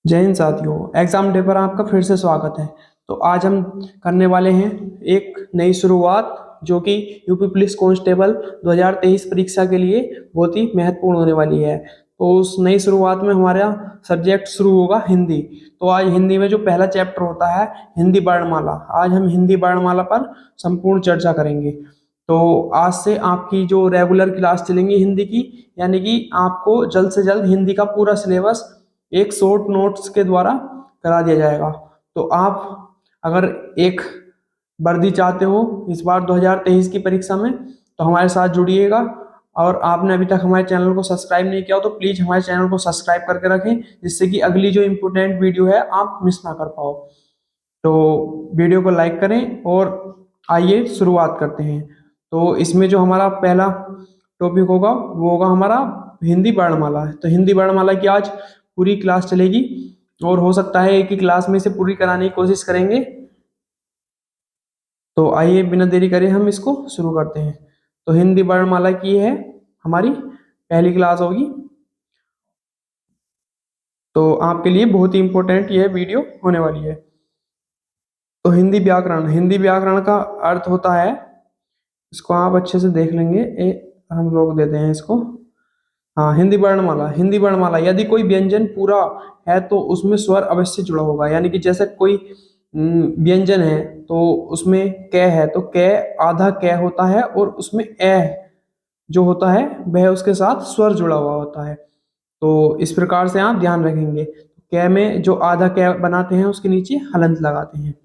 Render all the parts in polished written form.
जय हिंद साथियों। Exam day पर आपका फिर से स्वागत है। तो आज हम करने वाले हैं एक नई शुरुआत जो कि यूपी पुलिस कांस्टेबल 2023 परीक्षा के लिए बहुत ही महत्वपूर्ण होने वाली है। तो उस नई शुरुआत में हमारा सब्जेक्ट शुरू होगा हिंदी। तो आज हिंदी में जो पहला चैप्टर होता है हिंदी वर्णमाला, आज हम हिंदी वर्णमाला पर संपूर्ण चर्चा करेंगे। तो आज से आपकी जो रेगुलर क्लास चलेंगी हिंदी की, यानी कि आपको जल्द से जल्द हिंदी का पूरा सिलेबस एक शॉर्ट नोट्स के द्वारा करा दिया जाएगा। तो आप अगर एक वर्दी चाहते हो इस बार 2023 की परीक्षा में तो हमारे साथ जुड़िएगा। और आपने अभी तक हमारे चैनल को सब्सक्राइब नहीं किया हो तो प्लीज़ हमारे चैनल को सब्सक्राइब करके रखें, जिससे कि अगली जो इम्पोर्टेंट वीडियो है आप मिस ना कर पाओ। तो वीडियो को लाइक करें और आइए शुरुआत करते हैं। तो इसमें जो हमारा पहला टॉपिक होगा वो होगा हमारा हिंदी वर्णमाला। तो हिंदी वर्णमाला की आज पूरी क्लास चलेगी और हो सकता है एक ही क्लास में से पूरी कराने की कोशिश करेंगे। तो आइए बिना देरी करे हम इसको शुरू करते हैं। तो हिंदी वर्णमाला की है हमारी पहली क्लास होगी। तो आपके लिए बहुत ही इंपॉर्टेंट यह वीडियो होने वाली है। तो हिंदी व्याकरण का अर्थ होता है, इसको आप अच्छे से देख लेंगे, हम लोग देते हैं इसको। हाँ, हिंदी वर्णमाला यदि कोई व्यंजन पूरा है तो उसमें स्वर अवश्य जुड़ा होगा। यानी कि जैसे कोई व्यंजन है तो उसमें क है तो क आधा क होता है और उसमें जो होता है वह उसके साथ स्वर जुड़ा हुआ होता है। तो इस प्रकार से आप ध्यान रखेंगे, क में जो आधा क बनाते हैं उसके नीचे हलंत लगाते हैं।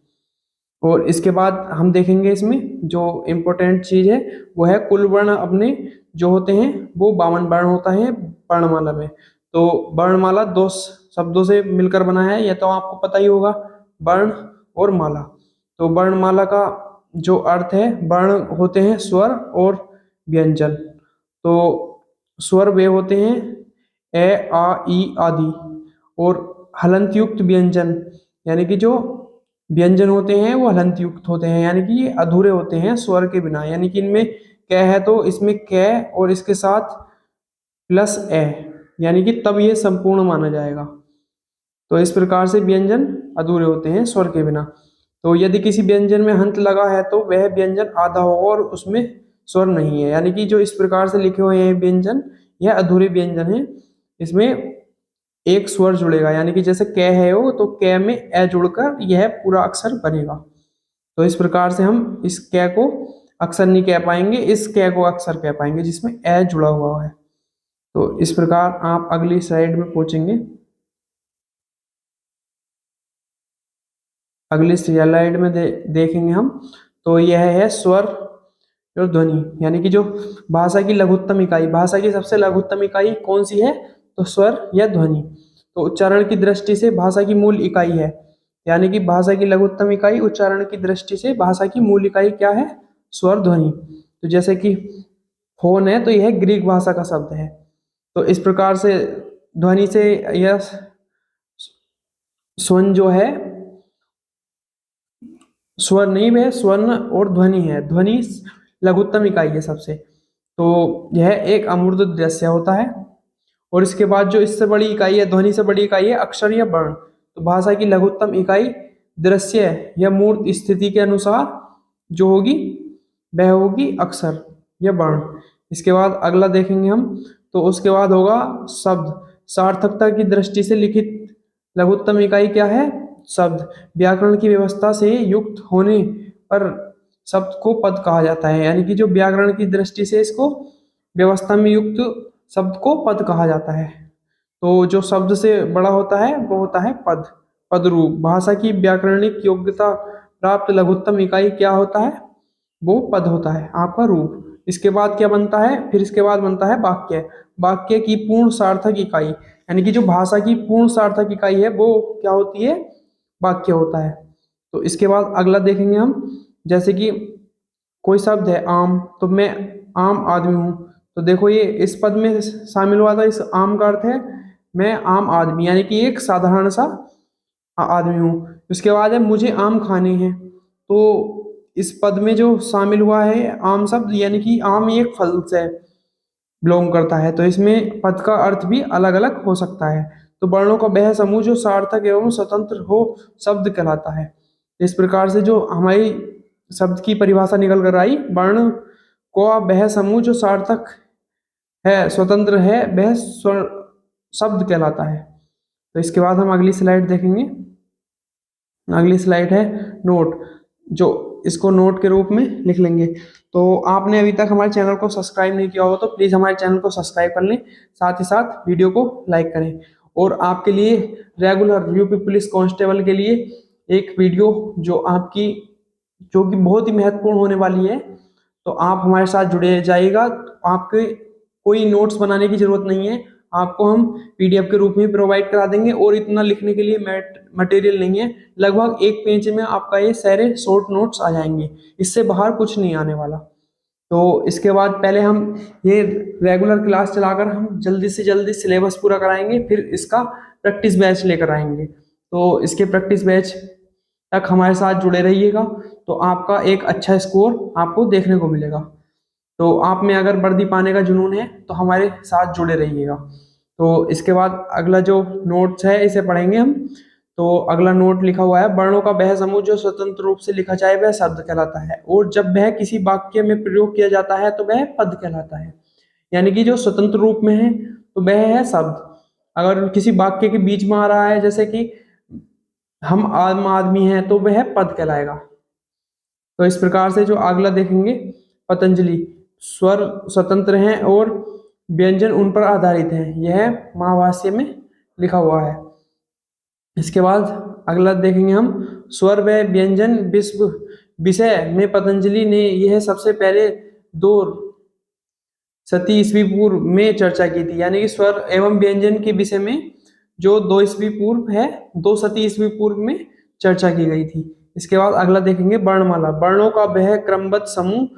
और इसके बाद हम देखेंगे इसमें जो इम्पोर्टेंट चीज है वो है कुल वर्ण अपने जो होते हैं वो 52 वर्ण होता है वर्णमाला में। तो वर्णमाला दो शब्दों से मिलकर बना है, यह तो आपको पता ही होगा, वर्ण और माला। तो वर्णमाला का जो अर्थ है, वर्ण होते हैं स्वर और व्यंजन। तो स्वर वे होते हैं ए आ ई आदि, और हलंत युक्त व्यंजन यानी कि जो व्यंजन होते हैं वो हलंत युक्त होते हैं, यानी कि ये अधूरे होते हैं स्वर के बिना। यानी कि इनमें क है तो इसमें क और इसके साथ प्लस ए, यानी कि तब ये संपूर्ण माना जाएगा। तो इस प्रकार से व्यंजन अधूरे होते हैं स्वर के बिना। तो यदि किसी व्यंजन में हंत लगा है तो वह व्यंजन आधा होगा और उसमें स्वर नहीं है। यानी कि जो इस प्रकार से लिखे हुए हैं व्यंजन, यह अधूरे व्यंजन है। इसमें एक स्वर जुड़ेगा, यानी कि जैसे क है वो तो क में ए जुड़कर यह पूरा अक्षर बनेगा। तो इस प्रकार से हम इस क को अक्षर नहीं कह पाएंगे, इस क को अक्षर कह पाएंगे जिसमें ए जुड़ा हुआ है। तो इस प्रकार आप अगली स्लाइड में पहुंचेंगे। अगली स्लाइड में देखेंगे हम। तो यह है स्वर और ध्वनि, यानी कि जो भाषा की लघुत्तम इकाई, भाषा की सबसे लघुत्तम इकाई कौन सी है, तो स्वर या ध्वनि। तो उच्चारण की दृष्टि से भाषा की मूल इकाई है, यानी कि भाषा की लघुत्तम इकाई उच्चारण की दृष्टि से भाषा की मूल इकाई क्या है, स्वर ध्वनि। तो जैसे कि फोन है तो यह ग्रीक भाषा का शब्द है। तो इस प्रकार से ध्वनि से यह स्वन जो है, स्वर नहीं, वह स्वर्ण और ध्वनि है। ध्वनि लघुत्तम इकाई है सबसे। तो यह एक अमूर्त दृश्य होता है। और इसके बाद जो इससे बड़ी इकाई है, ध्वनि से बड़ी इकाई है अक्षर या वर्ण। तो भाषा की लघुत्तम इकाई दृश्य या मूर्त स्थिति के अनुसार जो होगी वह होगी अक्षर या वर्ण। इसके बाद अगला देखेंगे हम। तो उसके बाद होगा शब्द। सार्थकता की दृष्टि से लिखित लघुत्तम इकाई क्या है, शब्द। व्याकरण की व्यवस्था से युक्त होने पर शब्द को पद कहा जाता है, यानी कि जो व्याकरण की दृष्टि से इसको व्यवस्था में युक्त शब्द को पद कहा जाता है। तो जो शब्द से बड़ा होता है वो होता है पद। पद रूप भाषा की व्याकरणिक योग्यता प्राप्त लघुत्तम इकाई क्या होता है, वो पद होता है आपका रूप। इसके बाद क्या बनता है, फिर इसके बाद बनता है वाक्य। वाक्य की पूर्ण सार्थक इकाई, यानी कि जो भाषा की पूर्ण सार्थक इकाई है वो क्या होती है, वाक्य होता है। तो इसके बाद अगला देखेंगे हम। जैसे कि कोई शब्द है आम, तो मैं आम आदमी हूँ। तो देखो ये इस पद में शामिल हुआ था, इस आम का अर्थ है मैं आम आदमी, यानी कि एक साधारण सा आदमी हूँ। उसके बाद है मुझे आम खाने हैं। तो इस पद में जो शामिल हुआ है आम शब्द, यानी कि आम एक फल से बिलोंग करता है। तो इसमें पद का अर्थ भी अलग अलग हो सकता है। तो वर्णों का वह समूह जो सार्थक एवं स्वतंत्र हो शब्द कहलाता है। इस प्रकार से जो हमारी शब्द की परिभाषा निकल कर आई, वर्ण का वह समूह जो सार्थक है, स्वतंत्र है, वह शब्द कहलाता है। तो इसके बाद हम अगली स्लाइड देखेंगे। अगली स्लाइड है नोट, जो इसको नोट के रूप में लिख लेंगे। तो आपने अभी तक हमारे चैनल को सब्सक्राइब नहीं किया हो तो प्लीज़ हमारे चैनल को सब्सक्राइब कर लें, साथ ही साथ वीडियो को लाइक करें। और आपके लिए रेगुलर यूपी पुलिस कांस्टेबल के लिए एक वीडियो जो कि बहुत ही महत्वपूर्ण होने वाली है, तो आप हमारे साथ जुड़े जाइएगा। आपके कोई नोट्स बनाने की जरूरत नहीं है, आपको हम पीडीएफ के रूप में प्रोवाइड करा देंगे और इतना लिखने के लिए मटेरियल नहीं है। लगभग एक पेज में आपका ये सारे शॉर्ट नोट्स आ जाएंगे, इससे बाहर कुछ नहीं आने वाला। तो इसके बाद पहले हम ये रेगुलर क्लास चलाकर हम जल्दी से जल्दी सिलेबस पूरा कराएंगे, फिर इसका प्रैक्टिस बैच लेकर आएंगे। तो इसके प्रैक्टिस बैच तक हमारे साथ जुड़े रहिएगा, तो आपका एक अच्छा स्कोर आपको देखने को मिलेगा। तो आप में अगर वर्दी पाने का जुनून है तो हमारे साथ जुड़े रहिएगा। तो इसके बाद अगला जो नोट्स है इसे पढ़ेंगे हम। तो अगला नोट लिखा हुआ है, वर्णों का वह समूह जो स्वतंत्र रूप से लिखा जाए वह शब्द कहलाता है, और जब वह किसी वाक्य में प्रयोग किया जाता है तो वह पद कहलाता है। यानी कि जो स्वतंत्र रूप में है तो वह है शब्द। अगर किसी वाक्य के बीच में आ रहा है, जैसे कि हम आम आदमी हैं, तो वह पद कहलाएगा। तो इस प्रकार से जो अगला देखेंगे, पतंजलि, स्वर स्वतंत्र हैं और व्यंजन उन पर आधारित हैं, यह महाभाष्य में लिखा हुआ है। इसके बाद अगला देखेंगे हम, स्वर व व्यंजन विश्व विषय में पतंजलि ने यह सबसे पहले 2 सती ईस्वी पूर्व में चर्चा की थी। यानी कि स्वर एवं व्यंजन के विषय में जो 2 ईस्वी पूर्व है, 2 सती ईस्वी पूर्व में चर्चा की गई थी। इसके बाद अगला देखेंगे, वर्णमाला, वर्णों का वह क्रमबद्ध समूह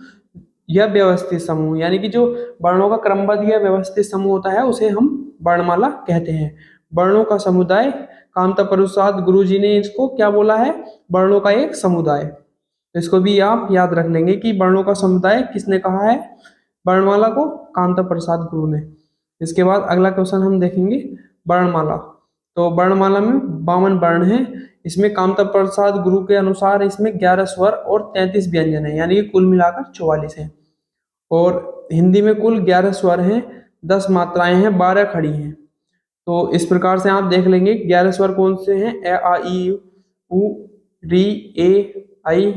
या व्यवस्थित समूह। यानी कि जो वर्णों का क्रमबद्ध या व्यवस्थित समूह होता है उसे हम वर्णमाला कहते हैं। वर्णों का समुदाय, कामता प्रसाद गुरु जी ने इसको क्या बोला है, वर्णों का एक समुदाय। तो इसको भी आप याद रख लेंगे कि वर्णों का समुदाय किसने कहा है, वर्णमाला को कामता प्रसाद गुरु ने। इसके बाद अगला क्वेश्चन हम देखेंगे, वर्णमाला। तो वर्णमाला में 52 वर्ण हैं, इसमें कामता प्रसाद गुरु के अनुसार इसमें 11 स्वर और 33 व्यंजन है, यानी कि कुल मिलाकर 44 है। और हिंदी में कुल 11 स्वर हैं, 10 मात्राएं हैं, 12 खड़ी हैं। तो इस प्रकार से आप देख लेंगे 11 स्वर कौन से हैं, ए आ ई उ री ए आई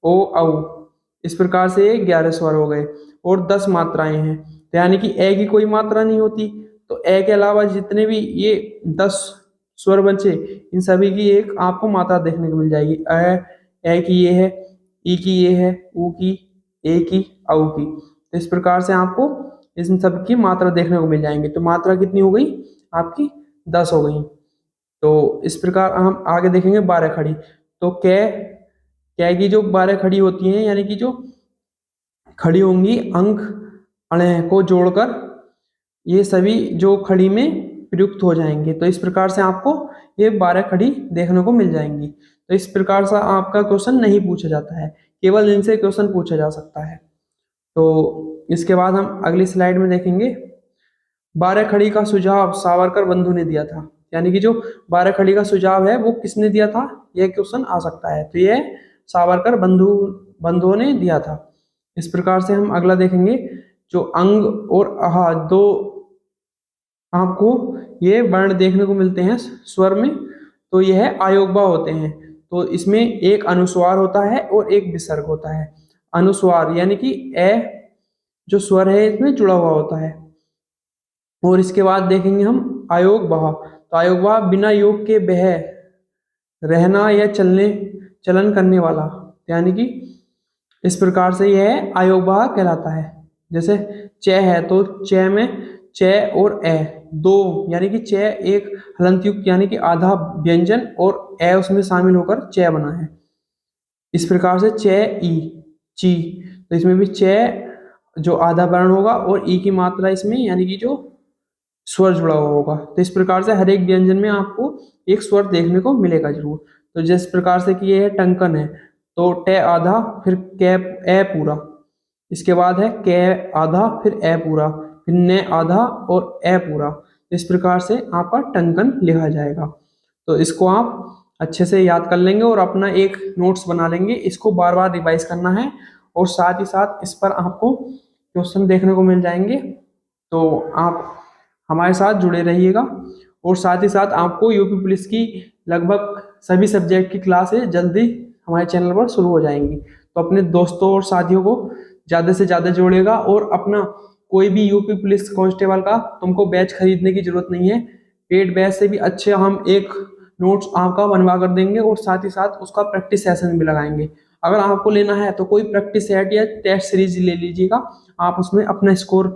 ओ औ। इस प्रकार से ये 11 स्वर हो गए और 10 मात्राएं हैं। तो यानी कि ए की कोई मात्रा नहीं होती, तो ए के अलावा जितने भी ये 10 स्वर बचे, इन सभी की एक आपको मात्रा देखने को मिल जाएगी। ए की ये है, ई की ये है, ऊ की, ए की, औ की। तो इस प्रकार से आपको इन सब की मात्रा देखने को मिल जाएंगे। तो मात्रा कितनी हो गई आपकी, 10 हो गई। तो इस प्रकार हम आगे देखेंगे 12 खड़ी। तो कै की जो 12 खड़ी होती हैं, यानी कि जो खड़ी होंगी अंक अणह को जोड़कर, ये सभी जो खड़ी में प्रयुक्त हो जाएंगे। तो इस प्रकार से आपको ये 12 खड़ी देखने को मिल जाएंगी। तो इस प्रकार से आपका क्वेश्चन नहीं पूछा जाता है, केवल इनसे क्वेश्चन पूछा जा सकता है। तो इसके बाद हम अगली स्लाइड में देखेंगे, 12 खड़ी का सुझाव सावरकर बंधु ने दिया था। यानी कि जो 12 खड़ी का सुझाव है वो किसने दिया था, यह क्वेश्चन आ सकता है। तो यह सावरकर बंधुओं ने दिया था। इस प्रकार से हम अगला देखेंगे, जो अंग और आहा दो आपको ये वर्ण देखने को मिलते हैं स्वर में, तो यह आयोगबा होते हैं। तो इसमें एक अनुस्वार होता है और एक विसर्ग होता है। अनुस्वार यानी कि ए जो स्वर है इसमें जुड़ा हुआ होता है। और इसके बाद देखेंगे हम आयोग बहा। तो आयोग बहा बिना योग के बह रहना या चलन करने वाला, यानी कि इस प्रकार से यह आयोग बहा कहलाता है। जैसे च है तो च में च और ए दो, यानी कि च एक हलंत युक्त यानी कि आधा व्यंजन और ए उसमें शामिल होकर च बना है। इस प्रकार से च ई ची, तो इसमें भी च जो आधा वर्ण होगा और ई की मात्रा इसमें यानी कि जो स्वर जुड़ा हुआ होगा। तो इस प्रकार से हर एक व्यंजन में आपको एक स्वर देखने को मिलेगा जरूर। तो जिस प्रकार से कि ये है टंकन है, तो टे आधा फिर कै ए पूरा, इसके बाद है कै आधा फिर ए पूरा, फिर ने आधा और ए पूरा। इस प्रकार से आपका टंकन लिखा जाएगा। तो इसको आप अच्छे से याद कर लेंगे और अपना एक नोट्स बना लेंगे, इसको बार बार रिवाइज करना है और साथ ही साथ इस पर आपको क्वेश्चन देखने को मिल जाएंगे। तो आप हमारे साथ जुड़े रहिएगा और साथ ही साथ आपको यूपी पुलिस की लगभग सभी सब्जेक्ट की क्लासें जल्दी हमारे चैनल पर शुरू हो जाएंगी। तो अपने दोस्तों और साथियों को ज़्यादा से ज़्यादा जोड़ेगा और अपना कोई भी यूपी पुलिस कांस्टेबल का तुमको बैच खरीदने की जरूरत नहीं है, पेड बैच से भी अच्छे हम एक नोट्स आपका बनवा कर देंगे और साथ ही साथ उसका प्रैक्टिस सेशन भी लगाएंगे। अगर आपको लेना है तो कोई प्रैक्टिस सेट या टेस्ट सीरीज ले लीजिएगा, आप उसमें अपना स्कोर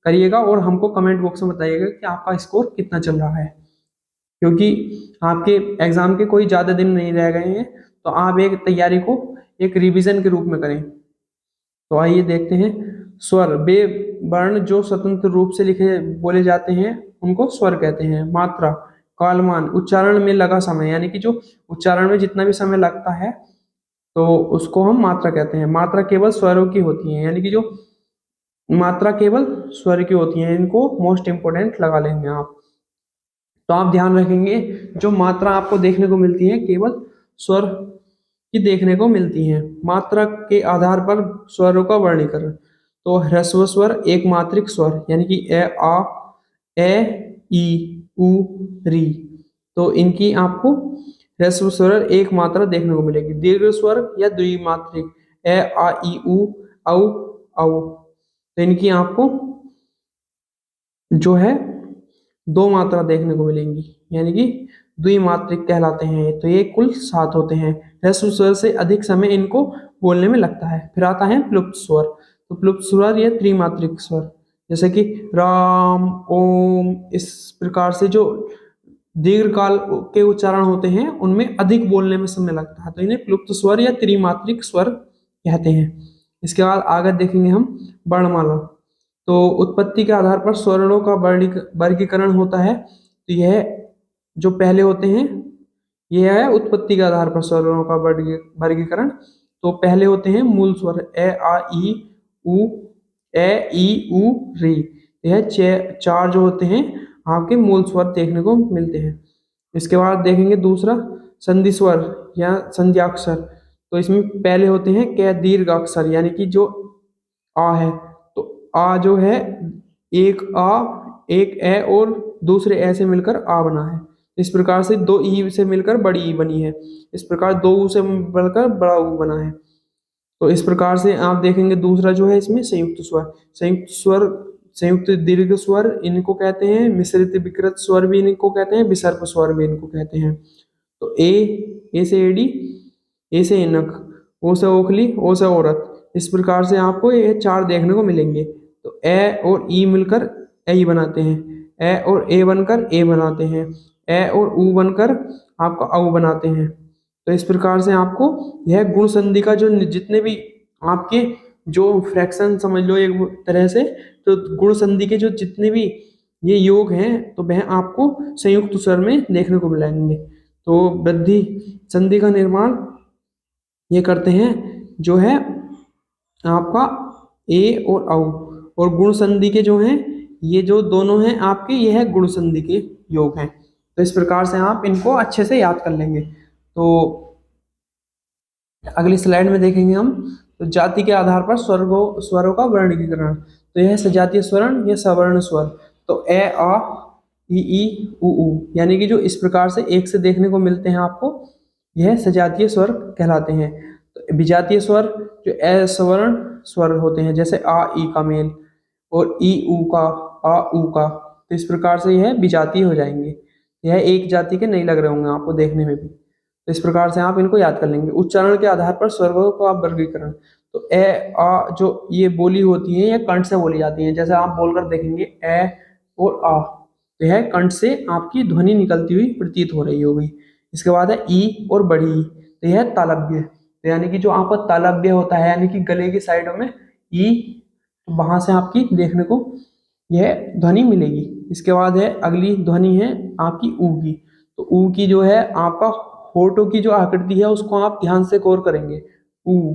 करिएगा और हमको कमेंट बॉक्स में बताइएगा कि आपका स्कोर कितना चल रहा है, क्योंकि आपके एग्जाम के कोई ज़्यादा दिन नहीं रह गए हैं। तो आप एक तैयारी को एक रिवीजन के रूप में करें। तो आइए देखते हैं, स्वर बे वर्ण जो स्वतंत्र रूप से लिखे बोले जाते हैं उनको स्वर कहते हैं। मात्रा कालमान उच्चारण में लगा समय, यानी कि जो उच्चारण में जितना भी समय लगता है तो उसको हम मात्रा कहते हैं। मात्रा केवल स्वरों की होती है, यानी कि जो मात्रा केवल स्वर की होती है, इनको मोस्ट इंपोर्टेंट लगा लेंगे आप। तो आप ध्यान रखेंगे जो मात्रा आपको देखने को मिलती है केवल स्वर की देखने को मिलती है। मात्रा के आधार पर स्वरों का वर्गीकरण, तो ह्रस्व स्वर एक मात्रिक स्वर, यानी कि ए आ ए ई उ री, तो इनकी आपको ह्रस्व स्वर एक मात्रा देखने को मिलेगी। दीर्घ स्वर या द्विमात्रिक ए आ ई उ औ औ, तो इनकी आपको जो है दो मात्रा देखने को मिलेंगी, यानी कि द्विमात्रिक कहलाते हैं। तो ये कुल 7 होते हैं। ह्रस्व स्वर से अधिक समय इनको बोलने में लगता है। फिर आता है प्लुप्त स्वर, तो प्लुप्त स्वर ये त्रिमात्रिक स्वर, जैसे कि राम ओम, इस प्रकार से जो दीर्घ काल के उच्चारण होते हैं उनमें अधिक बोलने में समय लगता है, तो इन्हें प्लुप्त स्वर या त्रिमात्रिक स्वर कहते हैं। इसके बाद आगे देखेंगे हम वर्णमाला। तो उत्पत्ति के आधार पर स्वरों का वर्गीकरण होता है। तो यह जो पहले होते हैं यह है उत्पत्ति के आधार पर स्वरों का वर्गीकरण। तो पहले होते हैं मूल स्वर ए आ ई उ, ए ई उ री, यह चार जो होते हैं आपके मूल स्वर देखने को मिलते हैं। इसके बाद देखेंगे दूसरा संधि स्वर या संध्याक्षर। तो इसमें पहले होते हैं कै दीर्घ अक्षर, यानी कि जो आ है, तो आ जो है एक आ एक ए और दूसरे ए से मिलकर आ बना है। इस प्रकार से दो ई से मिलकर बड़ी ई बनी है। इस प्रकार दो ऊ से मिलकर बड़ा ऊ बना है। तो इस प्रकार से आप देखेंगे दूसरा जो है इसमें संयुक्त स्वर। संयुक्त स्वर संयुक्त दीर्घ स्वर इनको कहते हैं। मिश्रित विकृत स्वर भी इनको कहते हैं। विसर्प स्वर भी इनको कहते हैं। तो ए से एडी, ए से इनक, ओ से ओखली, ओ से औरत, इस प्रकार से आपको ये चार देखने को मिलेंगे। तो ए और ई मिलकर ए बनाते हैं, ए और ए बनकर ए बनाते हैं, ए और ऊ बनकर आपका औ बनाते हैं। तो इस प्रकार से आपको यह गुण संधि का जो जितने भी आपके जो फ्रैक्शन समझ लो एक तरह से, तो गुण संधि के जो जितने भी ये योग हैं तो वह आपको संयुक्त स्वर में देखने को मिलेंगे। तो वृद्धि संधि का निर्माण ये करते हैं जो है आपका ए और औ, और गुण संधि के जो हैं ये जो दोनों हैं आपके, ये है गुण संधि के योग हैं। तो इस प्रकार से आप इनको अच्छे से याद कर लेंगे। तो अगली स्लाइड में देखेंगे हम, तो जाति के आधार पर स्वरों का वर्गीकरण। तो यह सजातीय स्वरण, यह सवर्ण स्वर। तो ए आ ई उ, यानी कि जो इस प्रकार से एक से देखने को मिलते हैं आपको, यह सजातीय स्वर कहलाते हैं। तो विजातीय स्वर जो असवर्ण स्वर होते हैं, जैसे आ ई का मेल और ई ऊ का, आ ऊ का, तो इस प्रकार से यह विजातीय हो जाएंगे। यह एक जाति के नहीं लग रहे होंगे आपको देखने में भी। तो इस प्रकार से आप इनको याद कर लेंगे। उच्चारण के आधार पर स्वरों का वर्गीकरण। तो ए आ जो ये बोली होती है, यह कंठ से बोली जाती है। जैसे आप बोलकर देखेंगे ए और आ, तो यह कंठ से आपकी ध्वनि निकलती हुई प्रतीत हो रही होगी। इसके बाद है ई और बड़ी ई, तो यह तालव्य, तो यानी कि जो आपका तालव्य होता है, यानी कि गले की साइडों में ई, तो वहां से आपकी देखने को यह ध्वनि मिलेगी। इसके बाद है अगली ध्वनि है आपकी ऊ की। तो ऊ की जो है आपका होठों की जो आकृति है उसको आप ध्यान से गौर करेंगे, ऊ,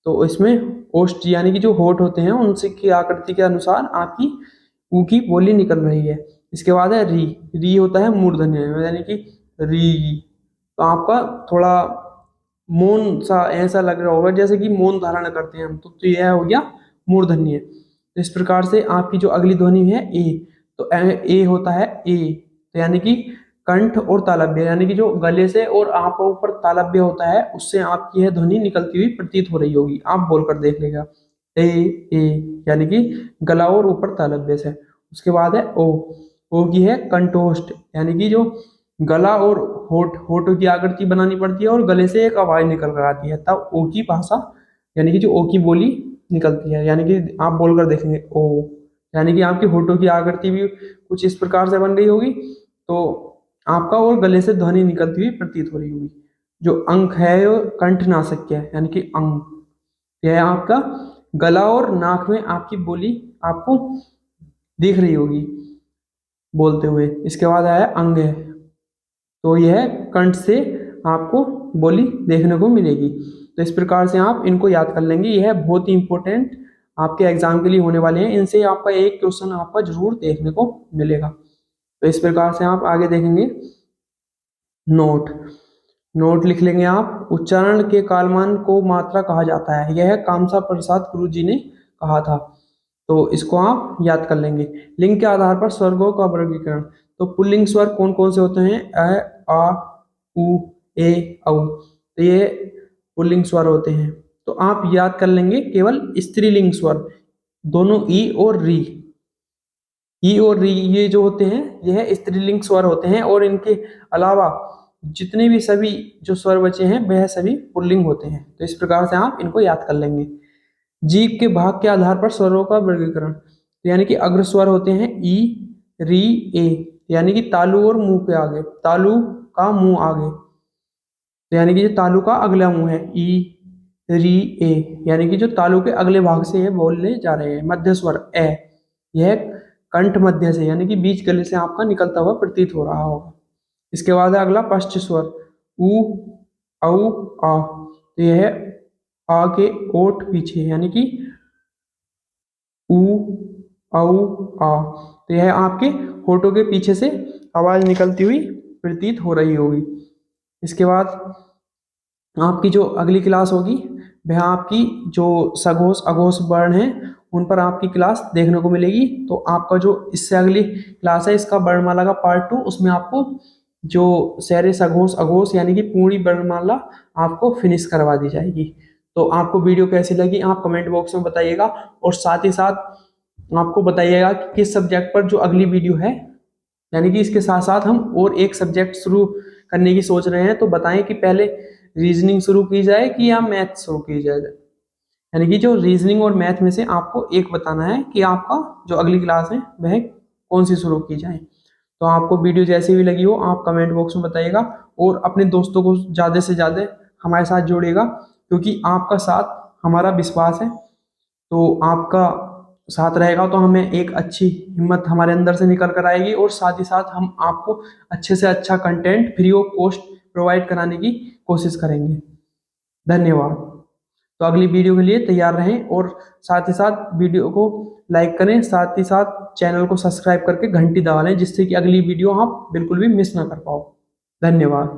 तो इसमें ओष्ठ यानी कि जो होठ होते हैं उनसे की आकृति के अनुसार आपकी ऊ की बोली निकल रही है। इसके बाद है री। री होता है मूर्धन्य यानी कि री। तो आपका थोड़ा मौन सा ऐसा लग रहा होगा जैसे कि मौन धारण करते हैं हम, तो यह हो गया मूर्धन्य। तो इस प्रकार से आपकी जो अगली ध्वनि है ए, तो ए होता है ए, तो यानी कि कंठ और तालव्य, यानी कि जो गले से और आप ऊपर तालव्य होता है उससे आपकी यह ध्वनि निकलती हुई प्रतीत हो रही होगी। आप बोलकर देख लेगा ए ए, यानी कि गला और ऊपर तालव्य से। उसके बाद है ओ। ओ की है कंठोष्ठ, यानी कि जो गला और होठ, होठों की आकृति बनानी पड़ती है और गले से एक आवाज निकल कर आती है, तब ओ की भाषा यानी कि जो ओ की बोली निकलती है। यानी कि आप बोलकर देखेंगे ओ, यानी कि आपकी होठों की आकृति भी कुछ इस प्रकार से बन गई होगी, तो आपका और गले से ध्वनि निकलती हुई प्रतीत हो रही होगी। जो अंक है वो कंठ नासिक है, यानी कि अंक, यह है आपका गला और नाक में आपकी बोली आपको दिख रही होगी बोलते हुए। इसके बाद आया अंग है, तो यह कंठ से आपको बोली देखने को मिलेगी। तो इस प्रकार से आप इनको याद कर लेंगे, यह बहुत ही इंपॉर्टेंट आपके एग्जाम के लिए होने वाले हैं। इनसे आपका एक क्वेश्चन आपका जरूर देखने को मिलेगा। तो इस प्रकार से आप आगे देखेंगे नोट। नोट लिख लेंगे आप। उच्चारण के कालमान को मात्रा कहा जाता है, यह कामसा प्रसाद गुरु जी ने कहा था। तो इसको आप याद कर लेंगे। लिंग के आधार पर स्वर्गों का वर्गीकरण, तो पुल्लिंग स्वर कौन कौन से होते हैं? अ, आ, उ, ए, औ। तो ये पुल्लिंग स्वर होते हैं। तो आप याद कर लेंगे केवल स्त्रीलिंग स्वर, दोनों ई और री। ई और री ये जो होते हैं यह स्त्रीलिंग स्वर होते हैं, और इनके अलावा जितने भी सभी जो स्वर बचे हैं वह सभी पुल्लिंग होते हैं। तो इस प्रकार से आप इनको याद कर लेंगे। जीभ के भाग के आधार पर स्वरों का वर्गीकरण, तो यानी कि अग्र स्वर होते हैं ई, री, ए, यानी कि तालु और मुंह के आगे, तालु का मुंह आगे, तो यानी कि जो तालु का अगला मुंह है ई, री, ए, यानी कि जो तालु के अगले भाग से ये बोलने जा रहे हैं। मध्य स्वर ए, यह कंठ मध्य से यानी कि बीच गले से आपका निकलता हुआ प्रतीत हो रहा होगा। इसके बाद है अगला पश्च स्वर उ, औ, आ, तो यह है आ के ओठ पीछे, यानी कि उ, औ, आ, तो यह आपके होठों के पीछे से आवाज निकलती हुई प्रतीत हो रही होगी। इसके बाद आपकी जो अगली क्लास होगी वह आपकी जो सघोष अघोष वर्ण है उन पर आपकी क्लास देखने को मिलेगी। तो आपका जो इससे अगली क्लास है इसका वर्णमाला का पार्ट 2, उसमें आपको जो शेरे सघोष अघोष यानी कि पूरी वर्णमाला आपको फिनिश करवा दी जाएगी। तो आपको वीडियो कैसी लगी आप कमेंट बॉक्स में बताइएगा, और साथ ही साथ आपको बताइएगा कि किस सब्जेक्ट पर जो अगली वीडियो है, यानी कि इसके साथ साथ हम और एक सब्जेक्ट शुरू करने की सोच रहे हैं। तो बताएं कि पहले रीजनिंग शुरू की जाए कि या मैथ शुरू की जाए, यानी कि जो रीजनिंग और मैथ में से आपको एक बताना है कि आपका जो अगली क्लास है वह कौन सी शुरू की जाए। तो आपको वीडियो जैसी भी लगी हो आप कमेंट बॉक्स में बताइएगा, और अपने दोस्तों को ज़्यादा से ज़्यादा हमारे साथ जोड़िएगा, क्योंकि आपका साथ हमारा विश्वास है। तो आपका साथ रहेगा तो हमें एक अच्छी हिम्मत हमारे अंदर से निकल कर आएगी, और साथ ही साथ हम आपको अच्छे से अच्छा content free of cost provide कराने की कोशिश करेंगे। धन्यवाद। तो अगली वीडियो के लिए तैयार रहें, और साथ ही साथ वीडियो को लाइक करें, साथ ही साथ चैनल को सब्सक्राइब करके घंटी दबा लें, जिससे कि अगली वीडियो आप बिल्कुल भी मिस ना कर पाओ। धन्यवाद।